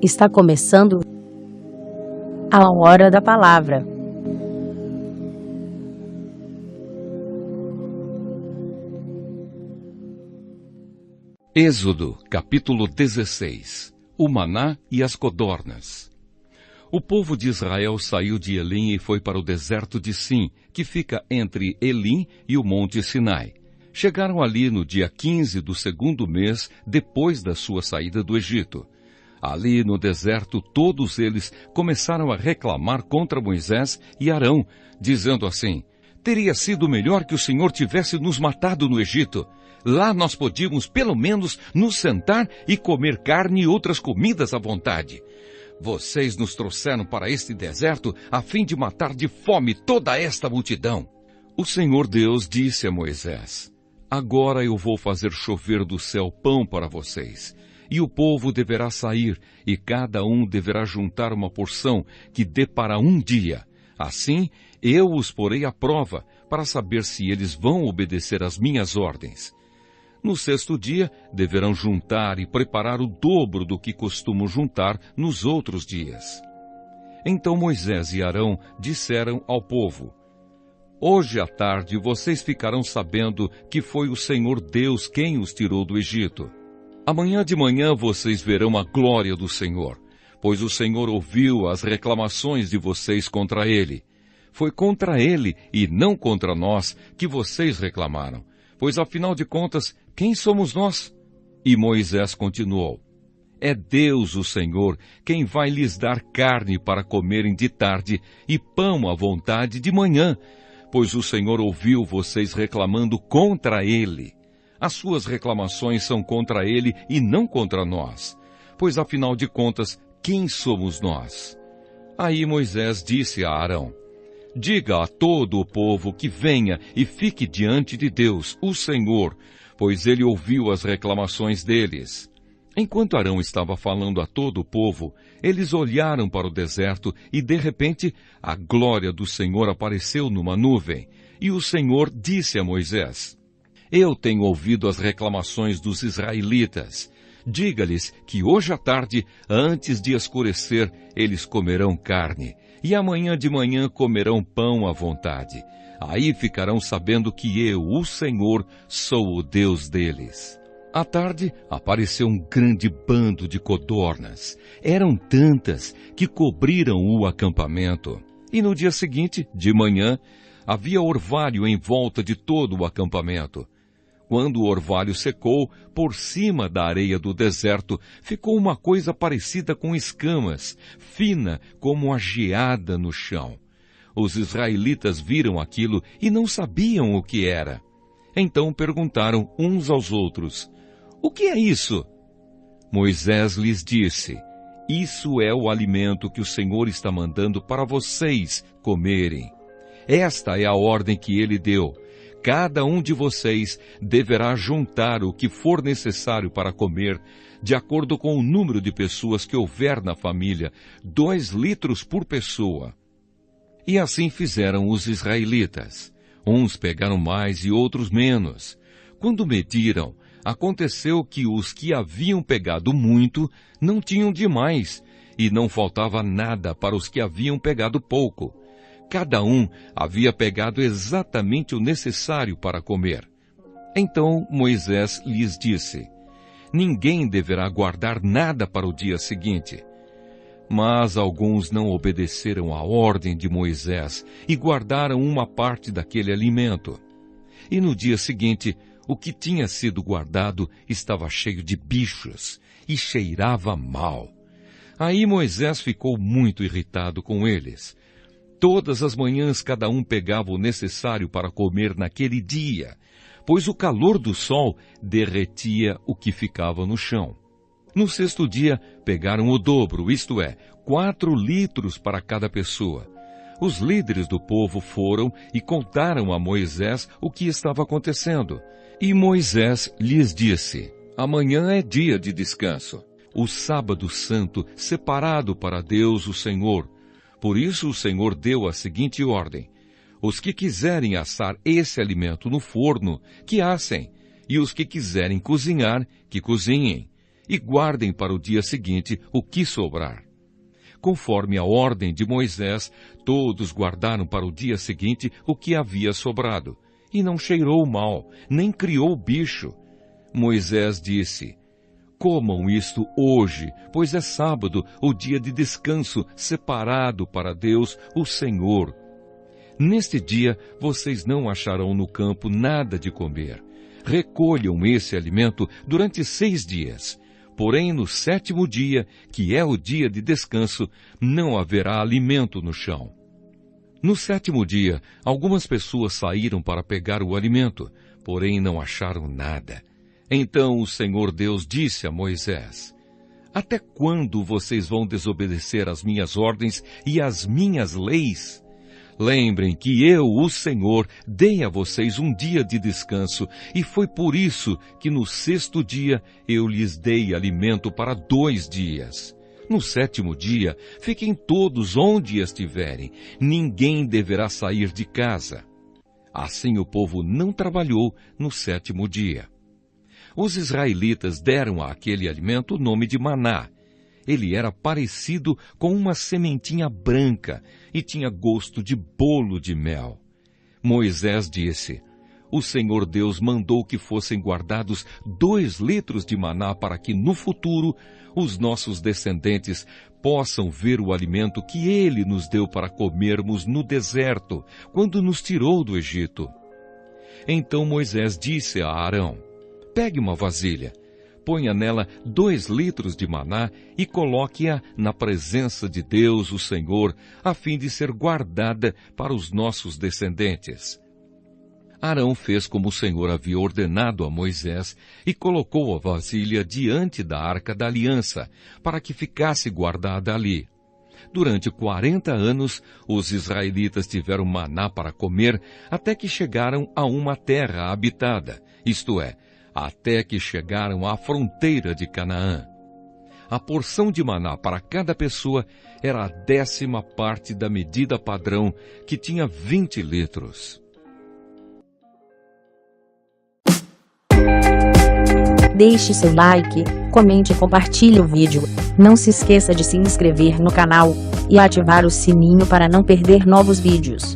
Está começando a Hora da Palavra. Êxodo, capítulo 16. O maná e as codornas. O povo de Israel saiu de Elim e foi para o deserto de Sim, que fica entre Elim e o monte Sinai. Chegaram ali no dia 15 do segundo mês, depois da sua saída do Egito. Ali no deserto, todos eles começaram a reclamar contra Moisés e Arão, dizendo assim: teria sido melhor que o Senhor tivesse nos matado no Egito. Lá nós podíamos, pelo menos, nos sentar e comer carne e outras comidas à vontade. Vocês nos trouxeram para este deserto a fim de matar de fome toda esta multidão. O Senhor Deus disse a Moisés: agora eu vou fazer chover do céu pão para vocês. E o povo deverá sair, e cada um deverá juntar uma porção que dê para um dia. Assim, eu os porei à prova, para saber se eles vão obedecer às minhas ordens. No sexto dia, deverão juntar e preparar o dobro do que costumam juntar nos outros dias. Então Moisés e Arão disseram ao povo: hoje à tarde vocês ficarão sabendo que foi o Senhor Deus quem os tirou do Egito. Amanhã de manhã vocês verão a glória do Senhor, pois o Senhor ouviu as reclamações de vocês contra Ele. Foi contra Ele e não contra nós que vocês reclamaram, pois afinal de contas, quem somos nós? E Moisés continuou: é Deus o Senhor quem vai lhes dar carne para comerem de tarde e pão à vontade de manhã, pois o Senhor ouviu vocês reclamando contra Ele. As suas reclamações são contra Ele e não contra nós, pois afinal de contas, quem somos nós? Aí Moisés disse a Arão: diga a todo o povo que venha e fique diante de Deus, o Senhor, pois Ele ouviu as reclamações deles. Enquanto Arão estava falando a todo o povo, eles olharam para o deserto e, de repente, a glória do Senhor apareceu numa nuvem. E o Senhor disse a Moisés: eu tenho ouvido as reclamações dos israelitas. Diga-lhes que hoje à tarde, antes de escurecer, eles comerão carne, e amanhã de manhã comerão pão à vontade. Aí ficarão sabendo que eu, o Senhor, sou o Deus deles. À tarde, apareceu um grande bando de codornas. Eram tantas que cobriram o acampamento. E no dia seguinte, de manhã, havia orvalho em volta de todo o acampamento. Quando o orvalho secou, por cima da areia do deserto, ficou uma coisa parecida com escamas, fina como a geada no chão. Os israelitas viram aquilo e não sabiam o que era. Então perguntaram uns aos outros: o que é isso? Moisés lhes disse: isso é o alimento que o Senhor está mandando para vocês comerem. Esta é a ordem que ele deu. Cada um de vocês deverá juntar o que for necessário para comer, de acordo com o número de pessoas que houver na família, 2 litros por pessoa. E assim fizeram os israelitas. Uns pegaram mais e outros menos. Quando mediram, aconteceu que os que haviam pegado muito não tinham demais, e não faltava nada para os que haviam pegado pouco. Cada um havia pegado exatamente o necessário para comer. Então Moisés lhes disse: ninguém deverá guardar nada para o dia seguinte. Mas alguns não obedeceram à ordem de Moisés e guardaram uma parte daquele alimento. E no dia seguinte, o que tinha sido guardado estava cheio de bichos e cheirava mal. Aí Moisés ficou muito irritado com eles. Todas as manhãs cada um pegava o necessário para comer naquele dia, pois o calor do sol derretia o que ficava no chão. No sexto dia, pegaram o dobro, isto é, 4 litros para cada pessoa. Os líderes do povo foram e contaram a Moisés o que estava acontecendo. E Moisés lhes disse: amanhã é dia de descanso, o sábado santo separado para Deus o Senhor. Por isso o Senhor deu a seguinte ordem: os que quiserem assar esse alimento no forno, que assem, e os que quiserem cozinhar, que cozinhem. e guardem para o dia seguinte o que sobrar. Conforme a ordem de Moisés, todos guardaram para o dia seguinte o que havia sobrado, e não cheirou mal, nem criou bicho. Moisés disse: comam isto hoje, pois é sábado, o dia de descanso separado para Deus, o Senhor. Neste dia vocês não acharão no campo nada de comer. Recolham esse alimento durante 6 dias. Porém, no 7º dia, que é o dia de descanso, não haverá alimento no chão. No 7º dia, algumas pessoas saíram para pegar o alimento, porém não acharam nada. Então o Senhor Deus disse a Moisés: até quando vocês vão desobedecer às minhas ordens e às minhas leis? Lembrem que eu, o Senhor, dei a vocês um dia de descanso, e foi por isso que no 6º dia eu lhes dei alimento para 2 dias. No 7º dia, fiquem todos onde estiverem, ninguém deverá sair de casa. Assim o povo não trabalhou no 7º dia. Os israelitas deram àquele alimento o nome de maná. Ele era parecido com uma sementinha branca e tinha gosto de bolo de mel. Moisés disse: o Senhor Deus mandou que fossem guardados 2 litros de maná para que no futuro os nossos descendentes possam ver o alimento que Ele nos deu para comermos no deserto, quando nos tirou do Egito. Então Moisés disse a Arão: pegue uma vasilha, ponha nela 2 litros de maná e coloque-a na presença de Deus, o Senhor, a fim de ser guardada para os nossos descendentes. Arão fez como o Senhor havia ordenado a Moisés e colocou a vasilha diante da Arca da Aliança, para que ficasse guardada ali. Durante 40 anos, os israelitas tiveram maná para comer até que chegaram a uma terra habitada, isto é, até que chegaram à fronteira de Canaã. A porção de maná para cada pessoa era a 10ª parte da medida padrão, que tinha 20 litros. Deixe seu like, comente e compartilhe o vídeo. Não se esqueça de se inscrever no canal e ativar o sininho para não perder novos vídeos.